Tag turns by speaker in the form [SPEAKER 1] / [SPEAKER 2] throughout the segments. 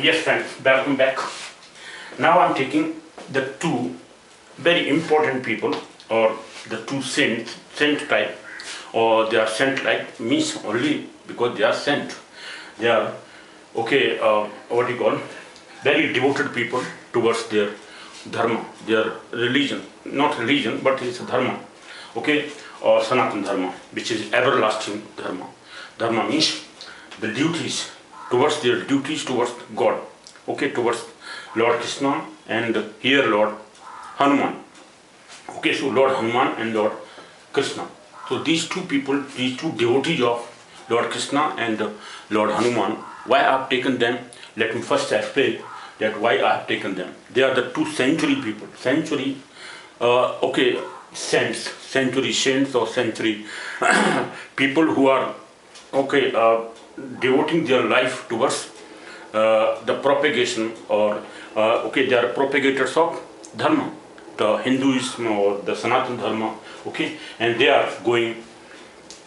[SPEAKER 1] Yes friends, welcome back. Now I'm taking the two very important people, or the two saints, saint type, or they are saint like, means only because they are sent. They are, okay, what do you call, very devoted people towards their dharma, their religion, not religion but it's a dharma, okay, or Sanatana Dharma, which is everlasting dharma. Dharma means the duties towards their duties towards God, okay, towards Lord Krishna and here Lord Hanuman. Okay, so Lord Hanuman and Lord Krishna. So these two people, these two devotees of Lord Krishna and Lord Hanuman, why I have taken them? Let me first explain that why I have taken them. They are the two century people. Century, okay, saints, century saints or century people who are, okay, devoting their life towards the propagation or, okay, they are propagators of Dharma, the Hinduism or the Sanatana Dharma, okay, and they are going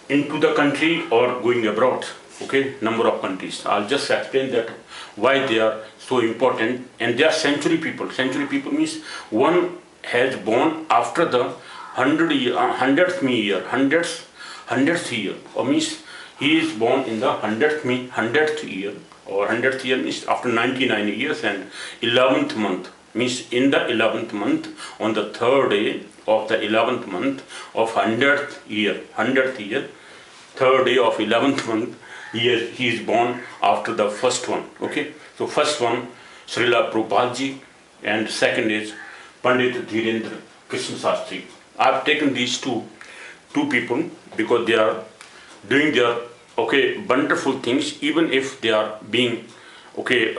[SPEAKER 1] into the country or going abroad, okay, number of countries. I'll just explain that why they are so important, and they are century people. Century people means one has born after the 100th year, or means he is born in the 100th year, or 100th year means after 99 years, and 11th month means in the 11th month, on the 3rd day of the 11th month of 100th year, 3rd day of 11th month, he is born after the first one, okay. So first one, Srila Prabhupada Ji, and second is Pandit Dhirendra Krishna Shastri. I have taken these two people because they are doing their, okay, wonderful things, even if they are being, okay,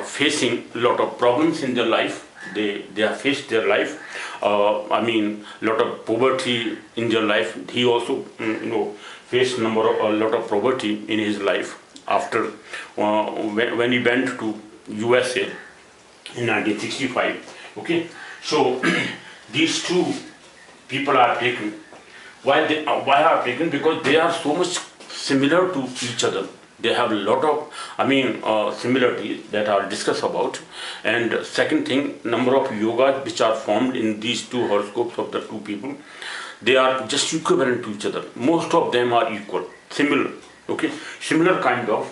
[SPEAKER 1] facing a lot of problems in their life. They have faced their life, I mean, lot of poverty in their life. He also, faced a lot of poverty in his life after when he went to USA in 1965. Okay, so these two people are taken. Why are taken? Because they are so much similar to each other. They have a lot of, similarities that I'll discuss about. And second thing, number of yogas which are formed in these two horoscopes of the two people, they are just equivalent to each other. Most of them are equal, similar, okay? Similar kind of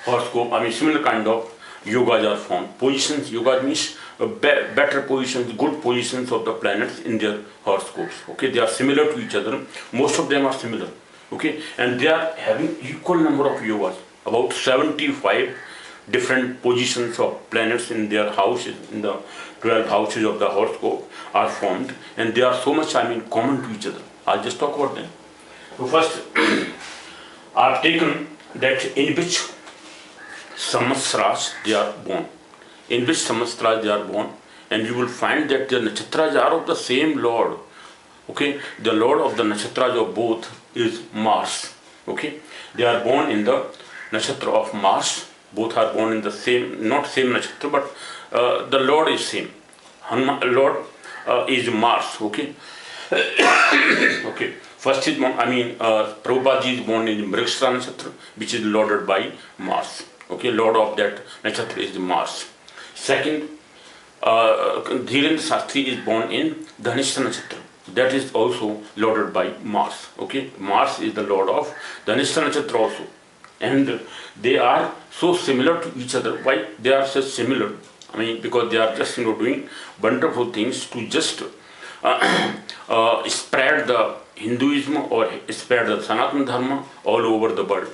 [SPEAKER 1] horoscope, similar kind of yogas are formed. Positions, yoga means better positions, good positions of the planets in their horoscopes, okay? They are similar to each other. Most of them are similar, okay? And they are having equal number of yogas. About 75 different positions of planets in their houses, in the 12 houses of the horoscope are formed, and they are so much, common to each other. I'll just talk about them. So first, I've taken that in which samvatsras they are born. In which samvatsras they are born, and you will find that the nakshatras are of the same Lord. Okay, the Lord of the nakshatras of both is Mars. Okay, they are born in the nakshatra of Mars. Both are born in the same, not same nakshatra, but the Lord is same. Lord is Mars. Okay. Okay. First is, Prabhupada Ji is born in Mrigasira nakshatra, which is lorded by Mars. Okay, Lord of that nakshatra is Mars. Second, Dhirendra Shastri is born in Dhanishta nakshatra. That is also lorded by Mars. Okay, Mars is the lord of Dhanishta nakshatra also. And they are so similar to each other. Why they are so similar? Because they are just doing wonderful things to just spread the Hinduism or spread the Sanatana Dharma all over the world.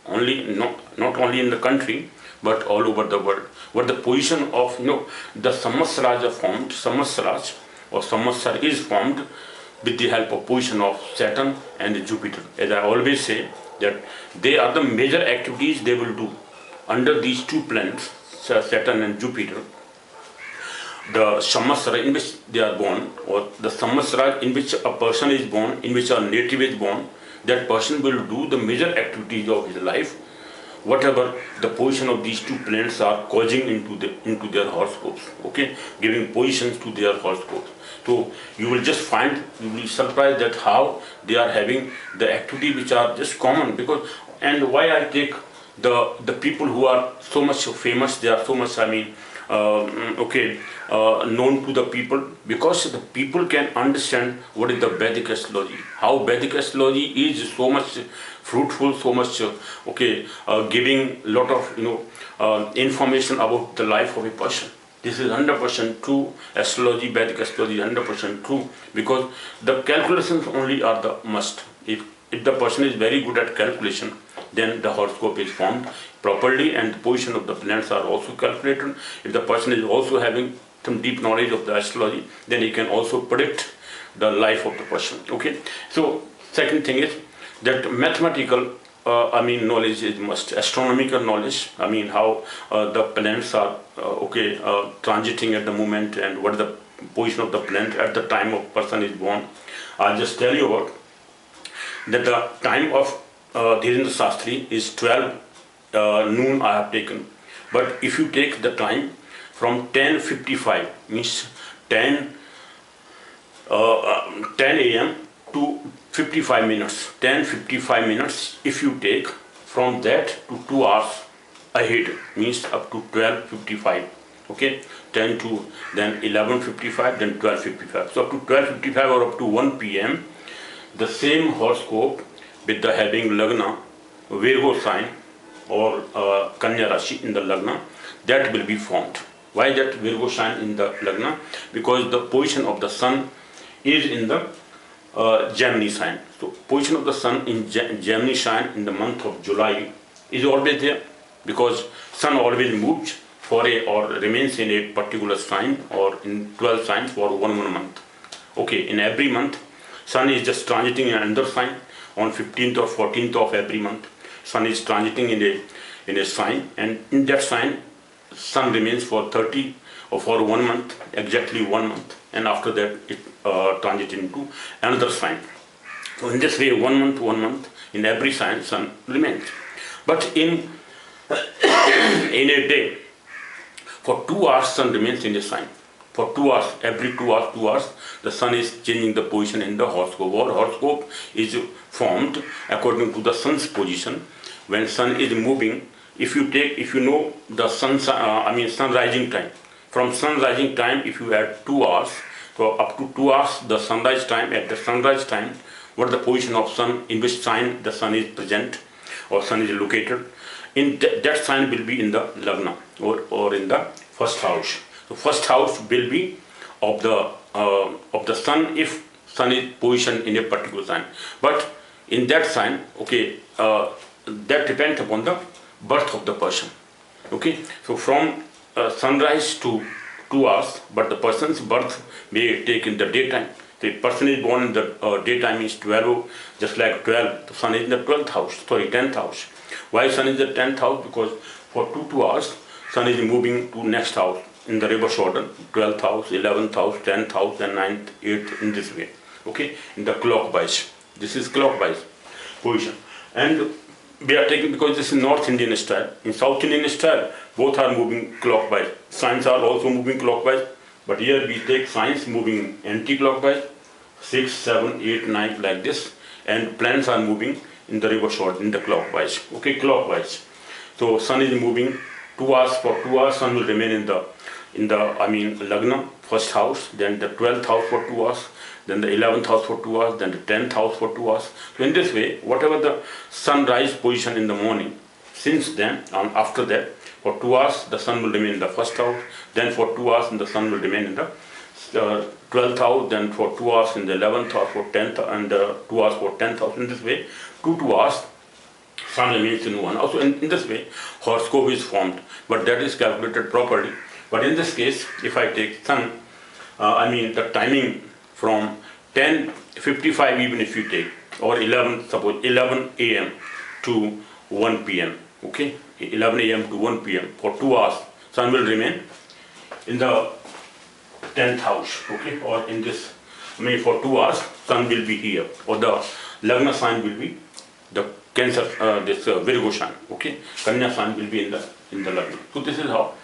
[SPEAKER 1] Not only in the country, but all over the world. Where the position of the samvatsras are formed, samvatsras or samvatsar is formed with the help of position of Saturn and Jupiter. As I always say, that they are the major activities they will do under these two planets, Saturn and Jupiter. The samvatsara in which they are born, or the samvatsara in which a person is born, in which a native is born, that person will do the major activities of his life, whatever the position of these two planets are causing into their horoscopes, okay, giving positions to their horoscopes. So you will just find, you will be surprised that how they are having the activity which are just common. Because, and why I take the people who are so much famous, they are so much, known to the people, because the people can understand what is the Vedic astrology, how Vedic astrology is so much fruitful, so much giving lot of information about the life of a person. This is 100% true. Astrology, Vedic astrology, 100% true, because the calculations only are the must. If the person is very good at calculation, then the horoscope is formed properly, and the position of the planets are also calculated. If the person is also having some deep knowledge of the astrology, then he can also predict the life of the person. Okay. So second thing is that mathematical knowledge is must. Astronomical knowledge, how the planets are transiting at the moment, and what is the position of the planet at the time of person is born. I'll just tell you about that the time of Dhirendra Shastri is 12 noon I have taken. But if you take the time from 10:55, means 10 a.m. to 55 minutes, 10:55 minutes, if you take from that to 2 hours ahead, means up to 12:55, okay, 10 to then 11:55, then 12:55. So up to 12:55 or up to 1 p.m., the same horoscope with the having Lagna, Virgo sign or Kanya Rashi in the Lagna, that will be formed. Why that Virgo sign in the Lagna? Because the position of the sun is in the Gemini sign. So position of the sun in Gemini sign in the month of July is always there, because sun always moves for or remains in a particular sign or in 12 signs for one month. Okay, in every month, sun is just transiting in another sign. On 15th or 14th of every month, sun is transiting in a sign, and in that sign, sun remains for 30 or for 1 month, exactly 1 month, and after that it transits into another sign. So in this way, 1 month, in every sign, sun remains. But in a day, for 2 hours, sun remains in a sign. For 2 hours, every 2 hours, the sun is changing the position in the horoscope. Our horoscope is formed according to the sun's position. When sun is moving, if you know the sun rising time, from sun rising time, if you add 2 hours, so up to 2 hours, the sunrise time, at the sunrise time, what the position of sun, in which sign the sun is present or sun is located, in that sign will be in the Lagna or in the first house. The first house will be of the sun if sun is positioned in a particular sign. But in that sign, that depends upon the birth of the person. Okay, so from sunrise to 2 hours, but the person's birth may take in the daytime. The person is born in the daytime is 12, just like 12. The sun is in the 10th house. Why sun is in the 10th house? Because for 2 hours, sun is moving to next house in the reverse order, 12th house, 11th house, 10th house, and 9th, 8th, in this way. Okay, in the clockwise. This is clockwise position. And we are taking, because this is North Indian style. In South Indian style, both are moving clockwise. Signs are also moving clockwise. But here we take signs moving anti-clockwise, 6, 7, 8, 9, like this. And planets are moving in the reverse order, in the clockwise. Okay, clockwise. So sun is moving 2 hours. For 2 hours, sun will remain in the Lagna, first house, then the 12th house for 2 hours, then the 11th house for 2 hours, then the 10th house for 2 hours. So in this way, whatever the sunrise position in the morning, since then and after that, for 2 hours the sun will remain in the first house, then for 2 hours the sun will remain in the 12th house, then for 2 hours in the 11th house, for 10th, and 2 hours for 10th house. In this way, 2 hours, sun remains in one. Also in this way, horoscope is formed, but that is calculated properly. But in this case, if I take sun, the timing from 10:55, even if you take, or 11 a.m. to 1 p.m. Okay, 11 a.m. to 1 p.m. for 2 hours, sun will remain in the 10th house. Okay, or in this, for 2 hours, sun will be here, or the Lagna sign will be the Cancer, Virgo sign. Okay, Kanya sign will be in the Lagna. So this is how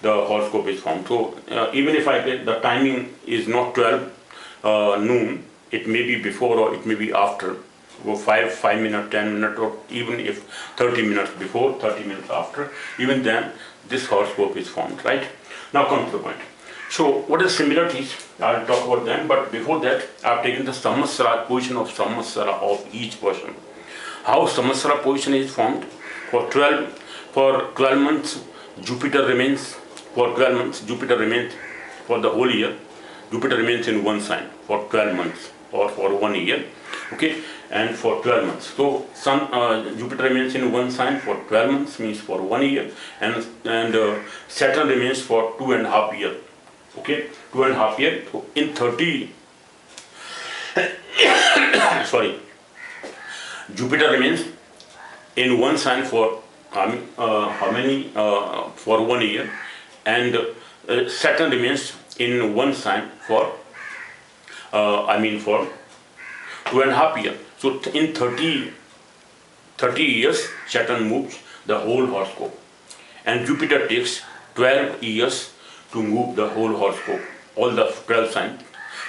[SPEAKER 1] the horoscope is formed. So even if I get the timing is not 12 noon, it may be before or it may be after. Go 5 minutes, 10 minutes, or even if 30 minutes before, 30 minutes after, even then this horoscope is formed, right? Now come to the point. So what are the similarities? I'll talk about them, but before that I've taken the samvatsara, position of samvatsara of each person. How samvatsara position is formed? For 12 months Jupiter remains, for 12 months Jupiter remains for the whole year. Jupiter remains in one sign for 12 months or for 1 year, okay, and for 12 months. So Jupiter remains in one sign for 12 months, means for 1 year, and Saturn remains for 2.5 years, okay, 2.5 years. So in 30, sorry, Jupiter remains in one sign for how many? For 1 year, and Saturn remains in one sign for for 2.5 years. So in 30 years Saturn moves the whole horoscope, and Jupiter takes 12 years to move the whole horoscope, all the 12 signs,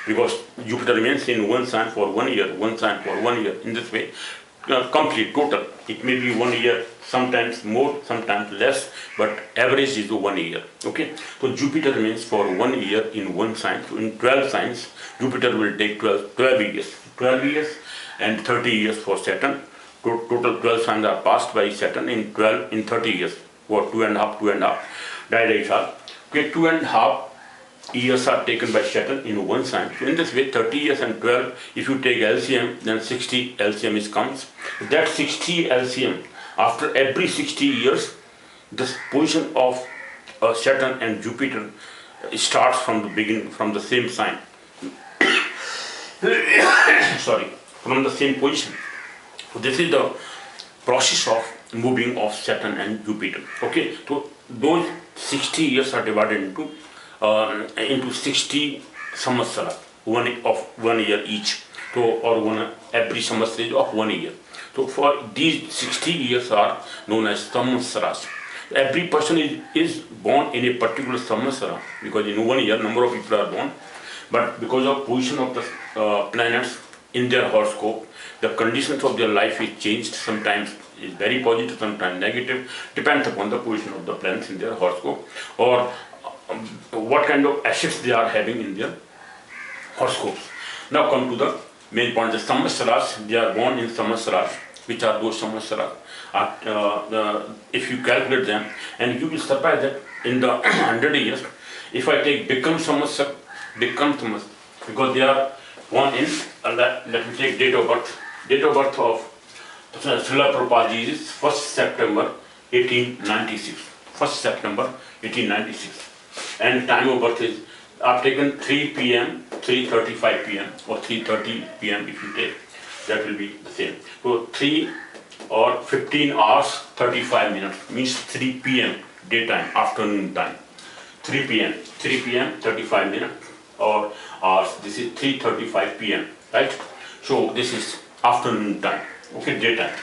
[SPEAKER 1] because Jupiter remains in one sign for 1 year, one sign for 1 year. In this way, complete, total. It may be 1 year, sometimes more, sometimes less, but average is 1 year. Okay, so Jupiter remains for 1 year in one sign. So in 12 signs, Jupiter will take 12 years, and 30 years for Saturn. Total 12 signs are passed by Saturn in 30 years, or 2.5. Okay, 2.5 years are taken by Saturn in one sign. So in this way, 30 years and 12, if you take LCM, then 60 LCM comes. That 60 LCM, after every 60 years, this position of Saturn and Jupiter starts from the beginning, from the same sign. Sorry, from the same position. So this is the process of moving of Saturn and Jupiter. Okay, so those 60 years are divided into 60 samvatsara, 1 year each. So, or every samvatsara is of 1 year. So for these 60 years are known as samvatsaras. Every person is born in a particular samvatsara, because in 1 year number of people are born, but because of position of the planets in their horoscope, the conditions of their life is changed. Sometimes is very positive, sometimes negative, depends upon the position of the planets in their horoscope, or what kind of assets they are having in their horoscopes. Now come to the main point. The samvatsaras, they are born in samvatsaras. Which are those samvatsaras? If you calculate them, and you will surprise that in the 100 years, if I take Bikram samvatsara, because they are born in, let me take date of birth. Date of birth of Srila Prabhupada is 1st September 1896. 1st September 1896. And time of birth is, I've taken 3 p.m., 3:35 p.m. or 3:30 p.m. if you take, that will be the same. So 3 or 15 hours 35 minutes means 3 p.m. daytime, afternoon time. 3 p.m. 35 minutes or hours. This is 3:35 p.m. right? So this is afternoon time. Okay, daytime.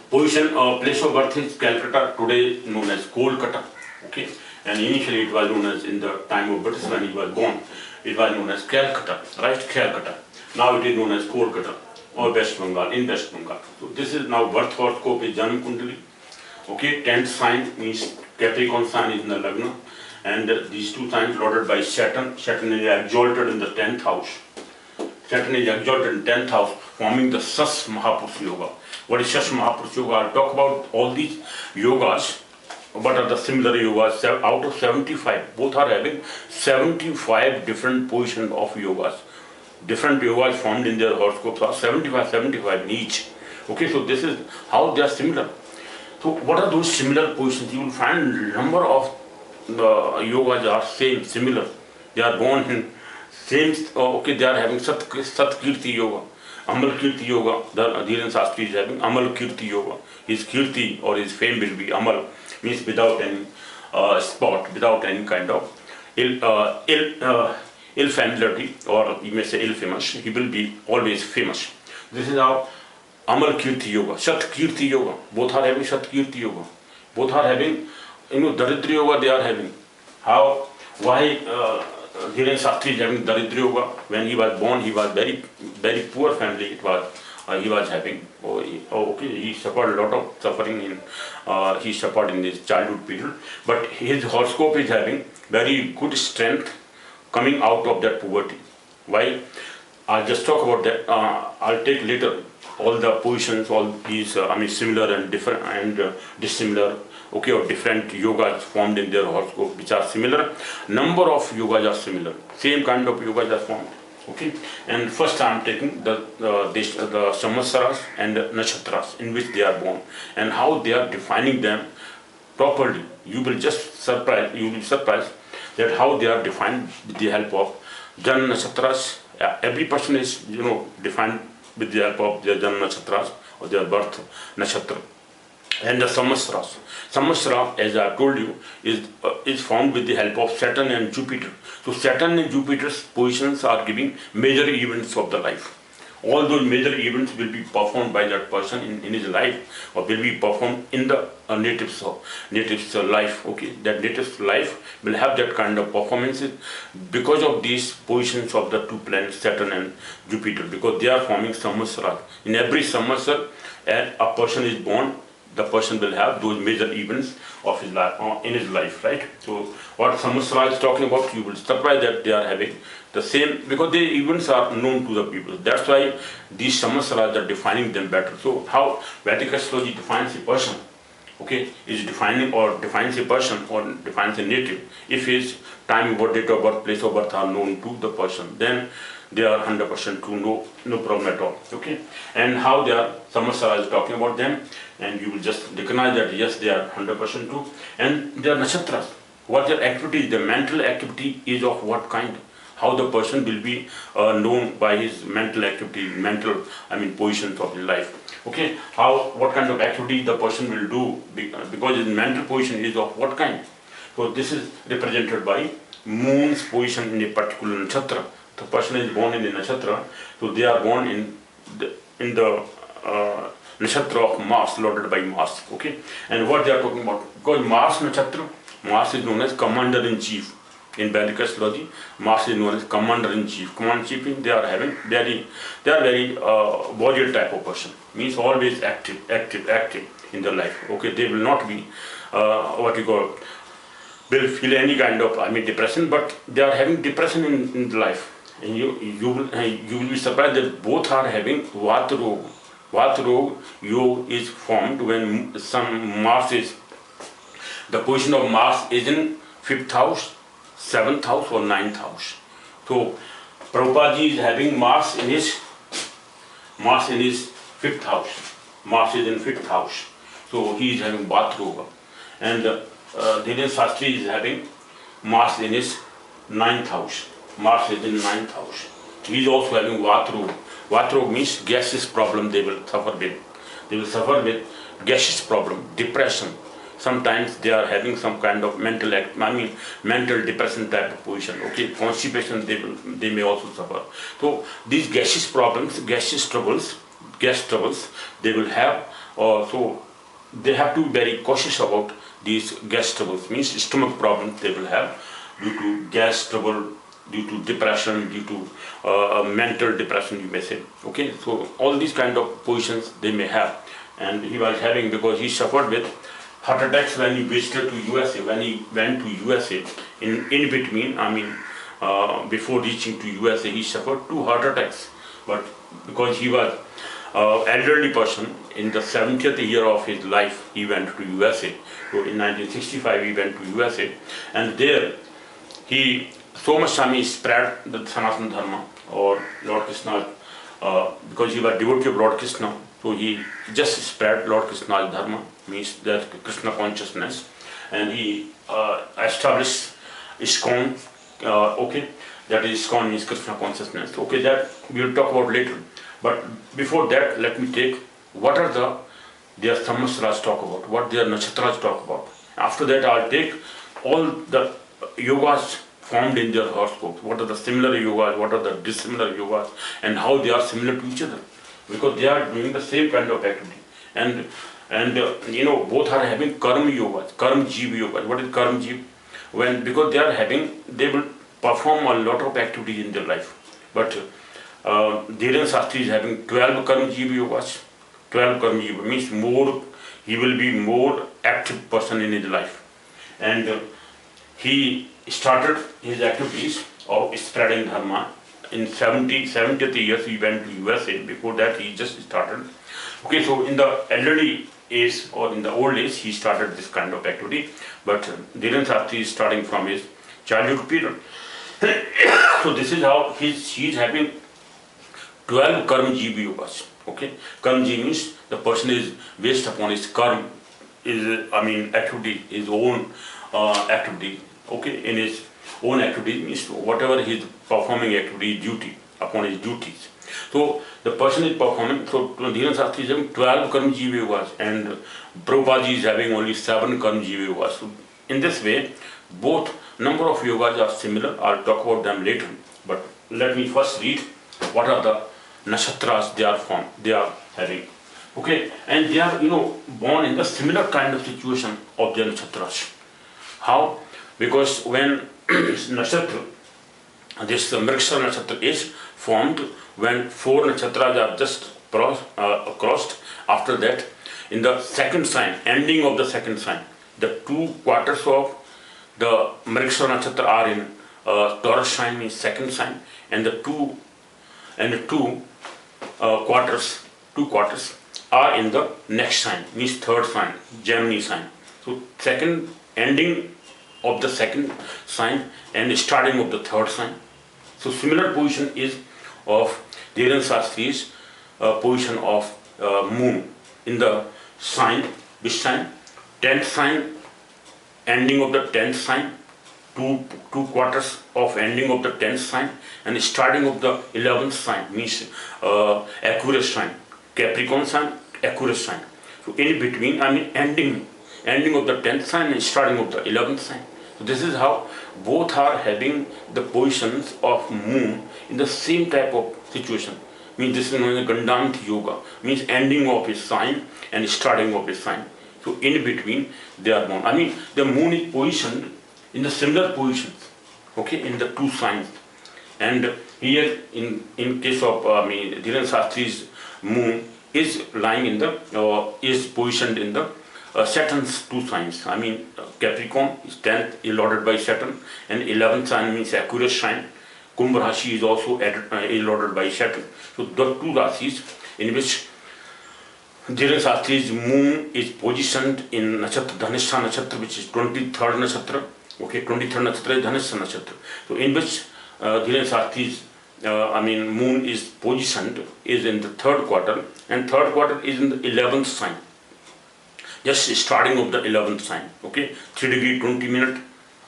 [SPEAKER 1] Position or place of birth is Calcutta, today known as Kolkata. Okay, and initially it was known as, in the time of British when he was born, it was known as Calcutta, right? Calcutta. Now it is known as Kolkata or West Bengal, in West Bengal. So this is now birth horoscope is Janam Kundali. Okay, 10th sign means Capricorn sign is in the Lagna, and these two signs lorded by Saturn. Saturn is exalted in the 10th house. Saturn is exalted in 10th house, forming the Sas Mahapurush Yoga. What is Sas Mahapurush Yoga? I'll talk about all these yogas. What are the similar yogas? Out of 75, both are having 75 different positions of yogas. Different yogas formed in their horoscopes are 75 in each. Okay, so this is how they are similar. So what are those similar positions? You will find number of yogas are similar. They are born in same, okay, they are having Sat Kirti Yoga, Amal Kirti Yoga. Dhirendra Shastri is having Amal Kirti Yoga. His Kirti or his fame will be Amal, means without any spot, without any kind of ill familiarity, or you may say ill famous. He will be always famous. This is how Amal Kirti Yoga, Sat Kirti Yoga. Both are having Sat Kirti Yoga. Both are having, Daridra Yoga they are having. How, why Dhirendra Shastri is having Daridra Yoga? When he was born, he was very poor family. It was he was having. He suffered a lot of suffering he suffered in his childhood period, but his horoscope is having very good strength coming out of that poverty. Why? I'll just talk about that. I'll take later all the positions, all these similar and different and dissimilar, or different yogas formed in their horoscope, which are similar. Number of yogas are similar. Same kind of yogas are formed. Okay, and first I am taking the samvatsars and the nakshatras in which they are born and how they are defining them properly. You will just surprised. You will be surprised that how they are defined with the help of Jan nakshatras. Every person is defined with the help of their Jan nakshatras or their birth nakshatra. And the samvatsras. Samvatsara, as I told you, is formed with the help of Saturn and Jupiter. So Saturn and Jupiter's positions are giving major events of the life. All those major events will be performed by that person in his life, or will be performed in the native's life. Okay, that native's life will have that kind of performances because of these positions of the two planets, Saturn and Jupiter, because they are forming samvatsara. In every samvatsar, a person is born, the person will have those major events of his life in his life, right? So what samvatsara is talking about, you will surprise that they are having the same, because the events are known to the people. That's why these samvatsaras are defining them better. So how Vedic astrology defines a person, is defining or defines a person or defines a native. If his time, birth, date of birth, place of birth are known to the person, then they are 100% true, no problem at all. Okay, and how they are, samvatsara is talking about them, and you will just recognize that yes, they are 100% true. And their nakshatras, what their activity, the mental activity is of what kind, how the person will be known by his mental activity, positions of his life. Okay, what kind of activity the person will do, because his mental position is of what kind. So this is represented by moon's position in a particular nakshatra. The person is born in a nakshatra, so they are born in the nakshatra of Mars, lorded by Mars. Okay, and what they are talking about, because Mars nakshatra, Mars is known as commander-in-chief. In Vedic astrology, Mars is known as commander-in-chief. Commander-in-chief means they are very warrior type of person. Means always active in their life. Okay, they will not be will feel any kind of depression, but they are having depression in the life. And you will be surprised that both are having Vata Roga. Vata Roga yoga is formed when Mars is, the position of Mars is in 5th house, 7th house or 9th house. So Prabhupada ji is having Mars in his 5th house. Mars is in 5th house. So he is having Vata Roga. And Dhirendra Shastri is having Mars in his 9th house. Mars is in 9th house. He is also having Vata Roga. Vata Roga means gaseous problem they will suffer with. They will suffer with gaseous problem, depression. Sometimes they are having some kind of mental depression type of position. Okay, constipation they may also suffer. So these gaseous problems, gas troubles, they will have. So they have to be very cautious about these gas troubles. Means stomach problems they will have due to gas trouble, due to depression, due to mental depression, you may say. Okay, so all these kind of positions they may have, and he was having, because he suffered with heart attacks when he visited to USA. When he went to USA, in between, before reaching to USA, he suffered 2 heart attacks. But because he was elderly person, in the 70th year of his life, he went to USA. So in 1965, he went to USA, and there he so much spread the Sanatana Dharma or Lord Krishna, because he was devotee of Lord Krishna. So he just spread Lord Krishna's Dharma, means that Krishna consciousness, and he established ISKCON. That is, ISKCON means Krishna consciousness. Okay, that we will talk about later. But before that, let me take what are their samvatsars talk about, what their nakshatras talk about. After that, I'll take all the yogas formed in their horoscopes. What are the similar yogas, what are the dissimilar yogas, and how they are similar to each other, because they are doing the same kind of activity. And both are having karma yogas, karma jeev yogas. What is karma jeev? Because they will perform a lot of activities in their life, but Dhirendra Shastri is having 12 Karma Jiva Yogas. 12 Karma Jiva means more, he will be more active person in his life. And he started his activities of spreading Dharma. In 70th years he went to USA. Before that he just started. Okay, so in the elderly age or in the old age he started this kind of activity. But Dhirendra Shastri is starting from his childhood period. So this is how he is having 12 Karma Jiva Yogas. Okay, Karma Jiva means the person is based upon his karma, activity, his own activity. Okay, in his own activity means whatever he is performing activity, duty, upon his duties. So the person is performing, so Dhirendra Shastri is having 12 Karma Jiva Yogas and Prabhupada is having only 7 Karma Jiva Yogas. So in this way, both number of yogas are similar. I'll talk about them later. But let me first read what are the nakshatras they are having. Okay, and they are born in the similar kind of situation of the nakshatras. How? Because when nakshatra, this Mriksha nakshatra is formed when 4 nakshatras are just crossed. After that, in the second sign, ending of the second sign, the 2 quarters of the Mriksha nakshatra are in Taurus sign, means second sign, and the two quarters are in the next sign, means third sign, Gemini sign. So second ending of the second sign and starting of the third sign. So similar position is of Dhirendra Shastri's position of moon in the sign, which sign? 10th sign, ending of the 10th sign, two quarters of ending of the 10th sign and starting of the 11th sign, means Aquarius sign, Capricorn sign, Aquarius sign. So in between, ending of the 10th sign and starting of the 11th sign. So this is how both are having the positions of moon in the same type of situation. Means this is known as Gandant Yoga, means ending of his sign and starting of his sign. So in between they are born. The moon is positioned in the similar positions, okay, in the 2 signs. And here in case of Dhirendra Shastri's moon is lying in the is positioned in the Saturn's 2 signs. Capricorn is 10th, is lorded by Saturn, and 11th sign means Aquarius sign. Kumbh Rashi is also is lorded by Saturn. So the 2 Rashis in which Dhirendra Shastri's moon is positioned in Nakshatra, Dhanishtha Nakshatra, which is 23rd Nakshatra. Okay, 23rd Nakshatra is Dhanishtha Nakshatra. So in which Dhirendra Shastri's moon is positioned is in the 3rd quarter, and 3rd quarter is in the 11th sign. Just starting of the 11th sign. Okay, 3 degree 20 minutes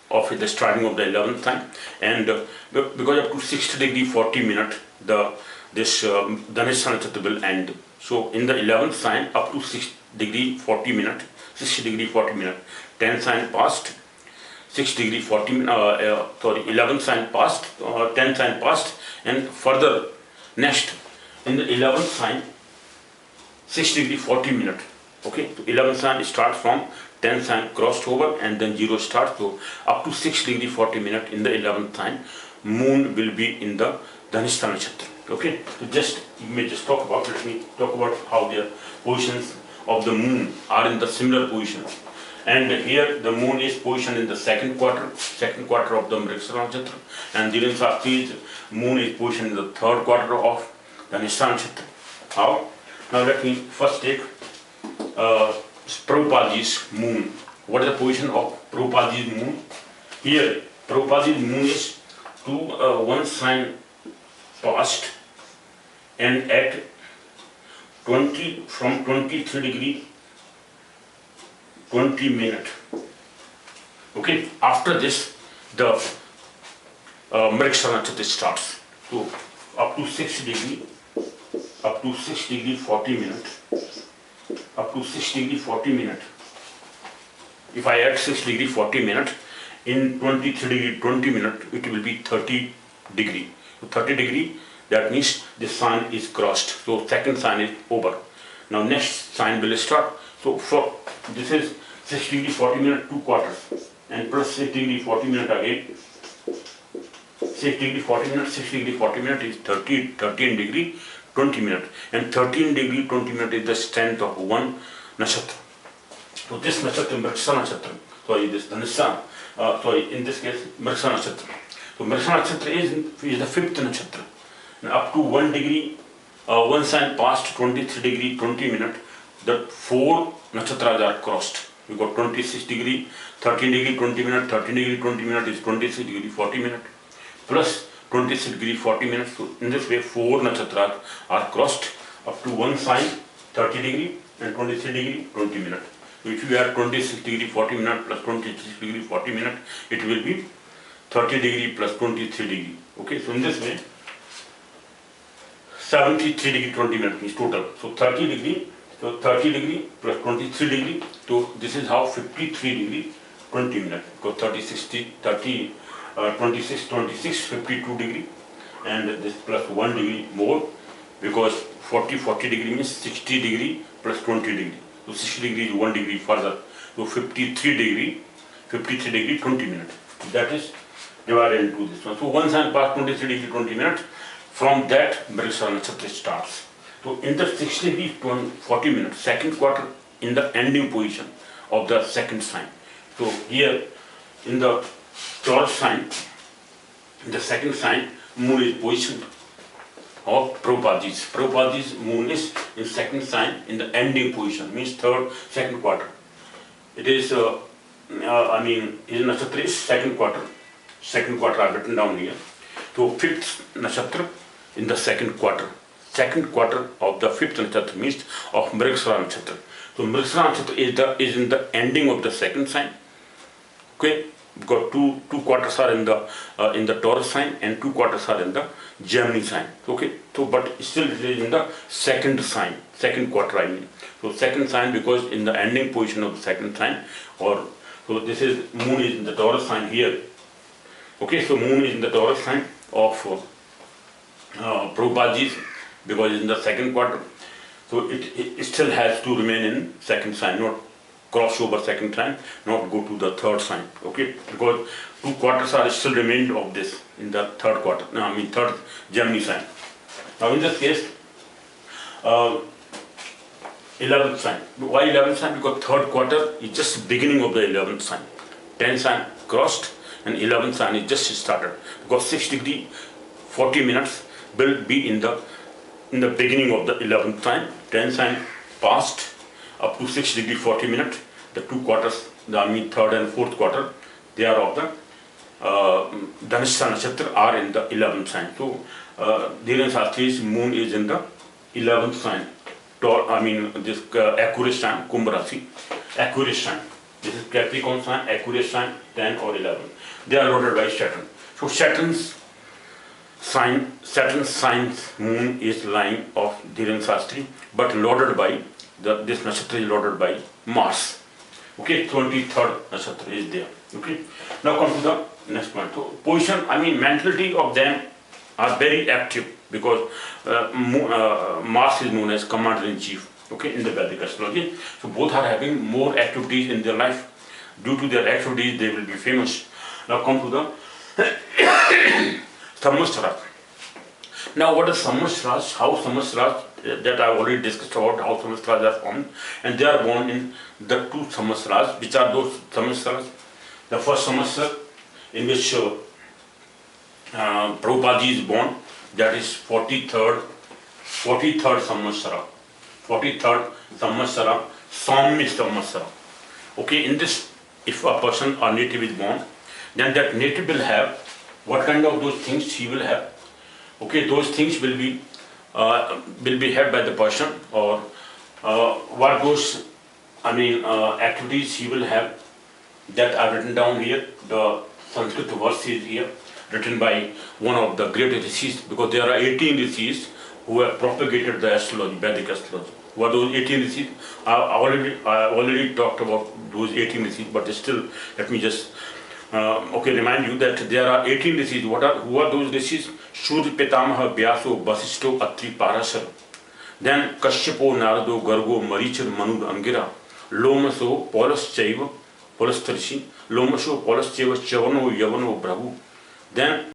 [SPEAKER 1] of the starting of the 11th sign, and because up to 60 degree 40 minutes this Dhanishtha Nakshatra will end. So in the 11th sign up to 60 degree 40 minutes, 10 sign passed, 6 degree 40 minutes, 11th sign passed, 10 sign passed, and further next in the 11th sign 6 degree 40 minutes. Okay, so 11th sign starts from 10th sign crossed over and then 0 starts. So up to 6 degree 40 minutes in the 11th sign, moon will be in the Dhanishtha Nakshatra. Okay, so you may just talk about, let me talk about how the positions of the moon are in the similar positions. And here the moon is positioned in the second quarter of the Mriksha Nakshatra, and Dhirendra Shastri's moon is positioned in the 3rd quarter of the Dhanishtha Nakshatra. How? Now let me first take Prabhupada's moon. What is the position of Prabhupada's moon? Here Prabhupada's moon is one sign past and at 23 degree 20 minutes. Okay, after this the Mriksha Nakshatra starts. So up to 6 degree 40 minutes. Up to 6 degree 40 minutes. If I add 6 degree 40 minutes, in 23 degree 20 minutes, it will be 30 degree. So 30 degree, that means this sign is crossed. So second sign is over. Now next sign will start. So for this is 6 degree 40 minutes, 2 quarters, and plus 6 degree 40 minutes again, 6 degree 40 minutes, 6 degree 40 minutes is 13 degree 20 minutes, and 13 degree 20 minutes is the strength of one nakshatra. So this nakshatra, Mriksha nakshatra, this Dhanasya, in this case, Mriksha nakshatra. So Mriksha nakshatra is the fifth nakshatra. And up to 1 degree, one sign past 23 degree 20 minutes, the 4 nakshatras are crossed. We got 26 degree, 13 degree 20 minutes, 13 degree 20 minutes is 26 degree 40 minutes, plus 26 degree 40 minutes. So in this way, 4 nakshatras are crossed up to one sign 30 degree and 23 degree 20 minutes. So if you add 26 degree 40 minutes plus 26 degree 40 minutes, it will be 30 degree plus 23 degree. Okay, so in this way, 73 degree 20 minutes is total. So 30 degree plus 23 degree. So this is how 53 degree 20 minutes. Because 26, 52 degree, and this plus 1 degree more, because 40 degree means 60 degree plus 20 degree. So 60 degree is 1 degree further. So 53 degree 20 minutes. That is divided into this one. So one sign past 23 degree 20 minutes. From that, Mriksha nakshatra starts. So in the 60 degree 40 minutes, second quarter in the ending position of the second sign. So here in the Taurus sign, in the second sign, moon is positioned of Prabhupada's. Prabhupada's moon is in second sign in the ending position, means second quarter. It is, his nakshatra is second quarter. Second quarter I've written down here. So fifth nakshatra in the second quarter. Second quarter of the fifth nakshatra means of Mriksha nakshatra. So Mriksha nakshatra is in the ending of the second sign. Okay, because two quarters are in the Taurus sign and 2 quarters are in the Gemini sign. Okay, so but still it is in the second sign, second quarter I mean. So second sign, because in the ending position of the second sign, so this is moon is in the Taurus sign here. Okay, so moon is in the Taurus sign of Prabhupada's, because it's in the second quarter. So it still has to remain in second sign, not cross over second sign, not go to the third sign. Okay, because 2 quarters are still remained of this in the third quarter. Third Gemini sign. Now in this case, 11th sign. Why 11th sign? Because third quarter is just beginning of the 11th sign. 10th sign crossed and 11th sign is just started. Because 6 degree 40 minutes will be in the beginning of the 11th sign. 10th sign passed up to 6 degree 40 minutes. The 2 quarters, third and fourth quarter, they are of the Dhanasya nakshatra are in the 11th sign. So Dhirendra Shastri's moon is in the 11th sign. This accurate sign, Kumbh Rasi, accurate sign. This is Capricorn sign, accurate sign, 10 or 11. They are loaded by Saturn. So Saturn's sign's moon is lying of Dhirendra Shastri, but loaded by this nakshatra is loaded by Mars. Okay, 23rd nakshatra is there. Okay, now come to the next point. So position, mentality of them are very active, because Mars is known as commander-in-chief. Okay, in the Vedic astrology. So both are having more activities in their life. Due to their activities, they will be famous. Now come to the Samvatsara. Now what is Samvatsara? How Samvatsara, that I already discussed about how Samvatsara are formed, and they are born in the 2 Samvatsaras. Which are those Samvatsaras? The first Samvatsara in which Prabhupada is born, that is 43rd Samvatsara. 43rd Samvatsara, Saumya Samvatsara. Okay, in this, if a person or native is born, then that native will have what kind of those things he will have. Okay, those things will be had by the person, or what those activities he will have, that are written down here. The Sanskrit verse is here, written by one of the great rishis, because there are 18 rishis who have propagated the astrology, Vedic astrology. Who are those 18 rishis? I already talked about those 18 rishis, but still let me just remind you that there are 18 rishis. Who are those rishis? Surya Pitamaha, Vyaso, Vasishto, Atri, Parashar. Then Kashyapo, Narado, Gargo, Marichar, Manu, Angira, Lomaso, Polus Chaiva, Polus Tarshi, Lomaso, Polus Chaiva, Chavano, Yavano, Brahmu. Then